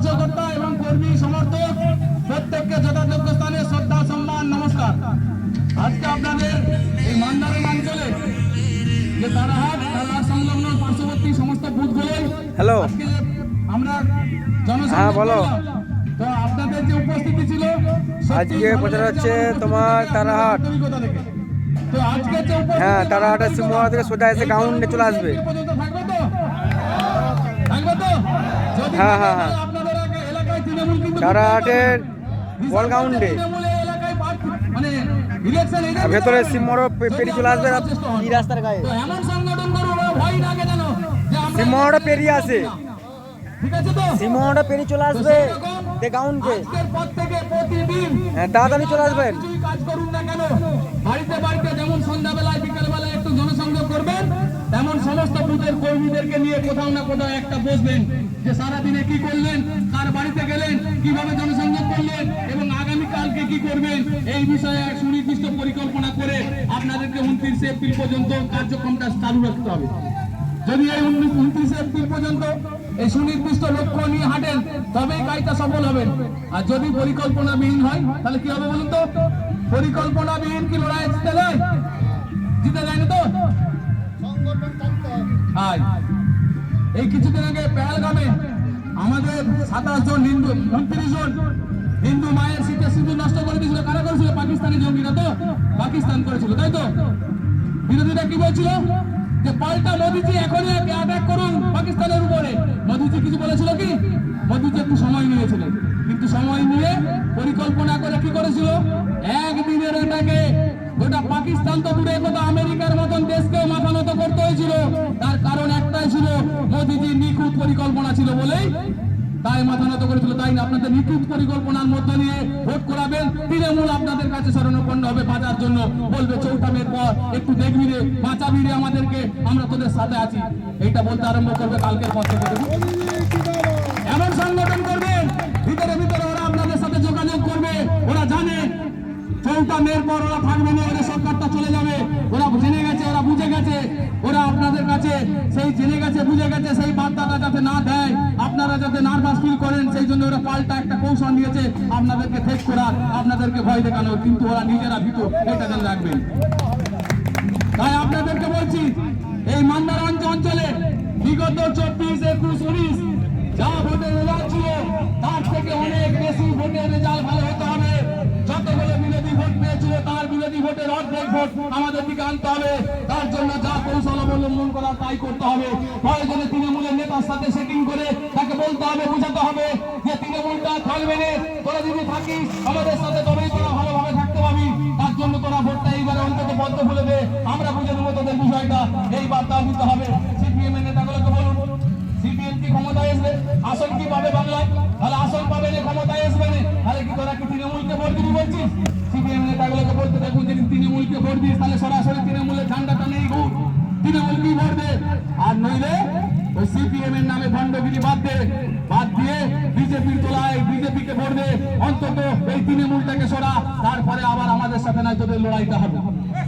কার্যকর্তা এবং কর্মী সমর্থক প্রত্যেককে যথাযোগ্য স্থানে শ্রদ্ধা সম্মান নমস্কার। আজকে আপনাদের এই মান্দারণ অঞ্চলে যে তারাহাট সংলগ্ন পার্শ্ববর্তী সমস্ত বুথগুলোই হ্যালো আমরা জনসংযোগ করলাম। তো আপনাদের যে উপস্থিতি ছিল আজকে প্রচার হচ্ছে তোমার তারাহাট। তো আজকে যে হ্যাঁ, তারাহাটের সিমোহা থেকে সোজা এসে গ্রাউন্ডে চলে আসবে। থাকবে তো থাকবে তো যদি হ্যাঁ হ্যাঁ হ্যাঁ, আপনাদের এলাকায় তৃণমূল কিন্তু তারাহাটের বল গ্রাউন্ডে মানে ইলেকশন ভেতরে সিমোহা পেরিয়ে চলে আসবে এই রাস্তার গায়ে। তো এমন সংগঠন করবো ভয় লাগে জানো যে আমরা সিমোহাটা পেরিয়ে আসে, ঠিক আছে তো সিমোহাটা পেরিয়ে চলে আসবে গ্রাউন্ডে। আজকের পর থেকে প্রতিদিন হ্যাঁ, তাড়াতাড়ি চলে আসবেন। কিছুই কাজ করুন না কেন, বাড়িতে বাড়িতে যেমন সন্ধ্যাবেলায় বিকালবেলায় একটু জনসংযোগ করবেন, তেমন সমস্ত বুথের কর্মীদেরকে নিয়ে কোথাও না কোথাও একটা বসবেন যে সারাদিনে কি করলেন, কার বাড়িতে গেলেন, কিভাবে জনসংযোগ করলেন এবং আগামীকালকে কি করবেন, এই বিষয়ে এক সুনির্দিষ্ট পরিকল্পনা করে আপনাদেরকে 29 এপ্রিল পর্যন্ত কার্যক্রমটা চালু রাখতে হবে। যদি এই 29 এপ্রিল পর্যন্ত এই সুনির্দিষ্ট লক্ষ্য নিয়ে হাঁটেন তবেই কাজটা সফল হবেন। আর যদি পরিকল্পনাবিহীন হয় তাহলে কি হবে বলুন তো? পরিকল্পনাবিহীন কি লড়াই জিতে যায়? জিতে যায় না তো। এই কিছুদিন আগে পেহেলগামে আমাদের 27 জন হিন্দু 29 জন হিন্দু মায়ের শীতে সিঁদুর নষ্ট করে দিয়েছিল। কারা করেছিল? পাকিস্তানি জঙ্গিরা তো পাকিস্তান করেছিল, তাই তো? বিরোধীরা কি বলছিল যে পাল্টা মোদিজি এখনই অ্যাটাক করুন পাকিস্তানের উপরে। মোদিজি কিছু বলেছিল কি? মোদিজি একটু সময় নিয়েছিলেন, কিন্তু সময় নিয়ে পরিকল্পনা করে কি করেছিল? একদিনের এটাকে গোটা পাকিস্তান তো দূরে কথা আমেরিকার মতন দেশকেও মাথা নত করতে হয়েছিল। তার কারণ একটাই ছিল, মোদিজি নিখুঁত পরিকল্পনা ছিল বলেই তাই মাথা নত করেছিল। তাই না আপনাদের নিখুঁত পরিকল্পনার মধ্যে নিয়ে ভোট করাবেন। তৃণমূল আপনাদের কাছে শরণাপন্ন হবে বাঁচার জন্য, বলবে চৌঠামের পর একটু দেখবি রে, বাঁচাবি রে আমাদেরকে, আমরা তোদের সাথে আছি। এইটা বলতে আরম্ভ করবে কালকের পর থেকে। এমন সংগঠন করবেন ভিতরে ভিতরে ওরা আপনাদের সাথে যোগাযোগ করবে। ওরা জানে চৌঠা মের পর ওরা থাকবে না, ওদের সরকারটা চলে যাবে। ওরা জেনে গেছে, ওরা বুঝে গেছে, ওরা আপনাদের কাছে সেই জেনে গেছে বুঝে গেছে সেই বার্তাটা যাতে না দেয়, আপনারা যাতে নার্ভাস ফিল করেন, সেই জন্য ওরা পাল্টা একটা কৌশল নিয়েছে আপনাদেরকে ঠেক করার, আপনাদেরকে ভয় দেখানোর। কিন্তু ওরা নিজেরা ভীত, এটা জেনে রাখবেন। তাই আপনাদেরকে বলছি, এই মান্দারণ অঞ্চলে বিগত 24, 21, 19 যা ভোটের রেজাল্ট ছিল তার থেকে অনেক বেশি ভোটের রেজাল্ট ভালো হতে হবে। যতগুলো বিরোধী ভোট পেয়েছিল তার বিরোধী ভোটের অর্ধেক ভোট আমাদের দিকে আনতে হবে। তার জন্য যা কৌশল অবলম্বন করা তাই করতে হবে। প্রয়োজনে তৃণমূলের নেতার সাথে সেটিং করে তাকে বলতে হবে, বোঝাতে হবে যে তৃণমূলটা থাকবে না, তোরা যদি থাকিস আমাদের সাথে তবেই তোরা ভালোভাবে থাকতে পাবি। তার জন্য তোরা ভোটটা এইবারে অন্তত বদ্ধ বলে দে, আমরা বুঝে নেবো তোদের বিষয়টা। এই বার্তা দিতে হবে সিপিএম এর নেতাগুলোকে। বলুন, সিপিএম কি ক্ষমতায় আসবে? আসন কি পাবে বাংলায়? তাহলে আসন পাবে না, ক্ষমতায় আসবে না, তাহলে কি তোরা কি তৃণমূলকে ভোট দিবি বলছিস? সিপিএম নেতাগুলোকে বলতে দেখুন, যদি তৃণমূলকে ভোট দিস তাহলে সরাসরি তৃণমূলের ঝান্ডাটা নেই ঘুর, তৃণমূল কি ভোট দে। আর নইলে ওই সিপিএম এর নামে ভণ্ডগিরি বাদ দিয়ে বিজেপির তোলায় বিজেপিকে ভোট দে। অন্তত এই তৃণমূলটাকে সরা, তারপরে আবার আমাদের সাথে নাই তোদের লড়াইটা হবে।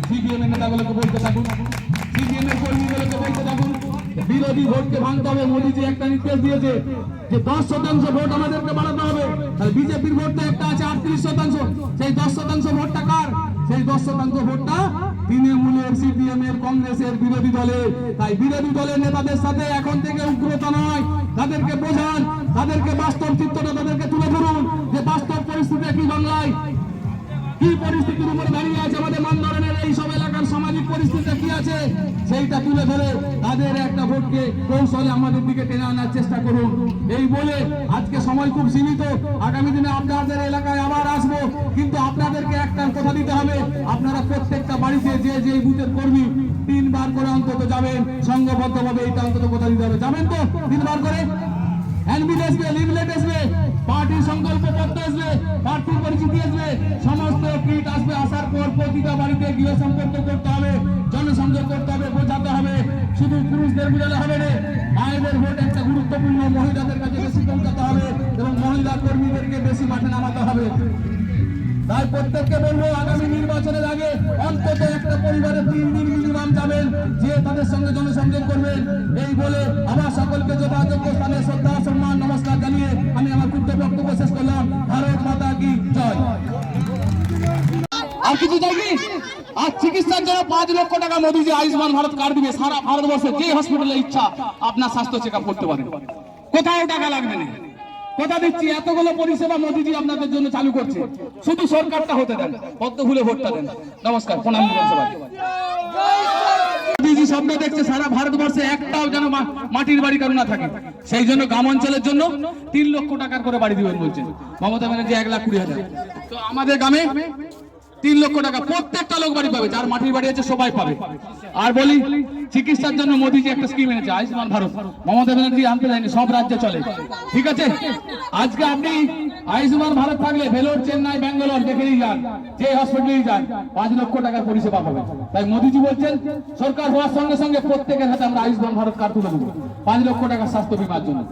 সিপিএম এর নেতাগুলোকে বলতে থাকুন, সিপিএম এর কর্মীগুলোকে বলতে থাকুন, বিরোধী ভোটকে ভাঙতে হবে। মোদীজি একটা নির্দেশ দিয়েছে যে 10% ভোট আমাদেরকে বাড়াতে হবে। তাহলে বিজেপির ভোটটা একটা আছে 38%, সেই 10% ভোটটা কার? সেই 10% ভোটটা তৃণমূলের, সিপিএম এর, কংগ্রেসের, বিরোধী দলের। তাই বিরোধী দলের নেতাদের সাথে এখন থেকে উগ্রতা নয়, তাদেরকে বোঝান, তাদেরকে বাস্তব চিত্রটা তাদেরকে তুলে ধরুন যে বাস্তব পরিস্থিতি কি, বাংলায় কি পরিস্থিতির উপরে দাঁড়িয়ে আছে, আমাদের মান্দারণের এই সব এলাকার সামাজিক পরিস্থিতি কি আছে, সেইটা তুলে ধরে তাদের একটা ভোটকে কৌশলে আমাদের দিকে টেনে আনার চেষ্টা করুন। এই বলে আজকে সময় খুব সীমিত, আগামী দিনে আপনাদের এলাকায় আবার আসবো, কিন্তু আপনাদেরকে একটা কথা দিতে হবে, আপনারা প্রত্যেকটা বাড়িতে যে বুথের কর্মী 3 বার করে অন্তত যাবেন, সংঘবদ্ধভাবে এইটা অন্তত কথা দিতে হবে। যাবেন তো 3 বার করে? হ্যান্ডবিল আসবে, লিফলেট আসবে, পার্টির সংকল্প পত্র আসবে, প্রার্থীর পরিচিতি আসবে, সমস্ত কিট আসবে। আসার পর প্রতিটা বাড়িতে গৃহ সম্পর্ক করতে হবে, জনসংযোগ করতে হবে, বোঝাতে হবে। শুধু পুরুষদের বোঝালে হবে না, মায়েদের ভোট একটা গুরুত্বপূর্ণ, মহিলাদের কাছে বেশি পৌঁছাতে হবে এবং মহিলা কর্মীদেরকে বেশি মাঠে নামাতে হবে। তাই প্রত্যেককে বলবো, আগামী নির্বাচনের আগে অন্তত একটা পরিবারে 3 দিন মিনিমাম যাবেন, যে তাদের সঙ্গে জনসংযোগ করবেন। এই বলে আবার সকলকে যথাযোগ্য স্থানে শ্রদ্ধা সম্মান নমস্কার জানিয়ে আমি আমার কিছু চাই কি? আর চিকিৎসার জন্য 5 লক্ষ টাকা মোদীজি আয়ুষ্মান ভারত কার্ড দিবে, সারা ভারতবর্ষে যে হসপিটালে ইচ্ছা আপনার স্বাস্থ্য চেক আপ করতে পারেন, কোথাও টাকা লাগবে না। কথা দিচ্ছি, এতগুলো পরিষেবা মোদীজি আপনাদের জন্য চালু করছে, শুধু সরকারটা হতে দেন, পদ্ম ফুলে ভোটটা দেন। নমস্কার, প্রণাম বিধানসভা। মোদীজি স্বপ্ন দেখছে সারা ভারতবর্ষে একটাও যেন মাটির বাড়ি কারো না থাকে, সেই জন্য গ্রাম অঞ্চলের জন্য 3 লক্ষ টাকার করে বাড়ি দিবেন বলছেন মমতা ব্যানার্জি, 1,20,000। তো আমাদের গ্রামে 3 লক্ষ টাকা প্রত্যেকটা লোক বাড়ি পাবে, যার মাটির বাড়ি আছে সবাই পাবে। আর বলি, চিকিৎসার জন্য মোদীজি একটা স্কিম এনেছে আয়ুষ্মান ভারত, মমতা ব্যানার্জি আনতে যায়নি, সব রাজ্যে চলে, ঠিক আছে। আজকে আপনি আয়ুষ্মান ভারত থাকলে ভেলোর, চেন্নাই, ব্যাঙ্গালোর যেখানেই যান, যে হসপিটালেই যান, 5 লক্ষ টাকার পরিষেবা পাবেন। তাই মোদীজি বলছেন সরকার হওয়ার সঙ্গে সঙ্গে প্রত্যেকের হাতে আমরা আয়ুষ্মান ভারত কার্ড তুলে দেবো 5 লক্ষ টাকার স্বাস্থ্য বীমার জন্য।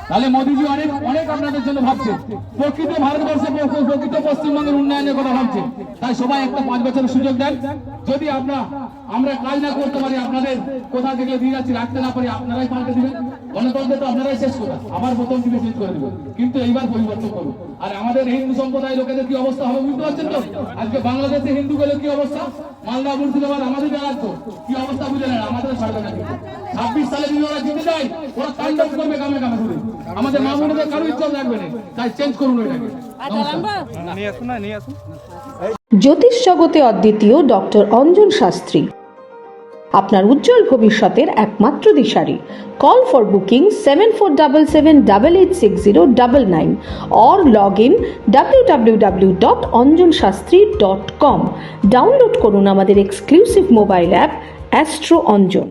তাহলে মোদীজি অনেক অনেক আপনাদের জন্য ভাবছে, প্রকৃত ভারতবর্ষে প্রকৃত পশ্চিমবঙ্গের উন্নয়নের কথা ভাবছে। তাই সবাই একটা 5 বছরের সুযোগ দেন। যদি আমরা কাজ না করতে পারি, আপনাদের কোথা থেকে দিয়ে যাচ্ছি রাখতে না পারি, আপনারাই পাল্টে দিবেন। গণতন্ত্র তো আপনারাই শেষ করেন, আবার প্রথম থেকে চেঞ্জ করে দেবেন, কিন্তু এইবার পরিবর্তন করুন। আর আমাদের হিন্দু সম্প্রদায়ের লোকেদের কি অবস্থা হবে বুঝতে পারছেন তো? আজকে বাংলাদেশে হিন্দুগুলোর কি অবস্থা, মালদা, মুর্শিদাবাদ আমাদের রাজ্য কি অবস্থা বুঝে নেন, আমাদের ছাড়বে না। 26 সালে যদি ওরা জিতে যায়, ওরা তাণ্ডব করবে গ্রামে গ্রামে ঘুরে, আমাদের মা বোনদের কারো ইচ্ছা রাখবে না। তাই চেঞ্জ করুন এটাকে। নিয়ে আসুন না, নিয়ে আসুন। জ্যোতিষ জগতে অদ্বিতীয় ডক্টর অঞ্জন শাস্ত্রী, আপনার উজ্জ্বল ভবিষ্যতের একমাত্র দিশারি। Call for booking 7477886099 or log in www.anjanshastri.com। Download করুন আমাদের exclusive mobile app astro Anjan.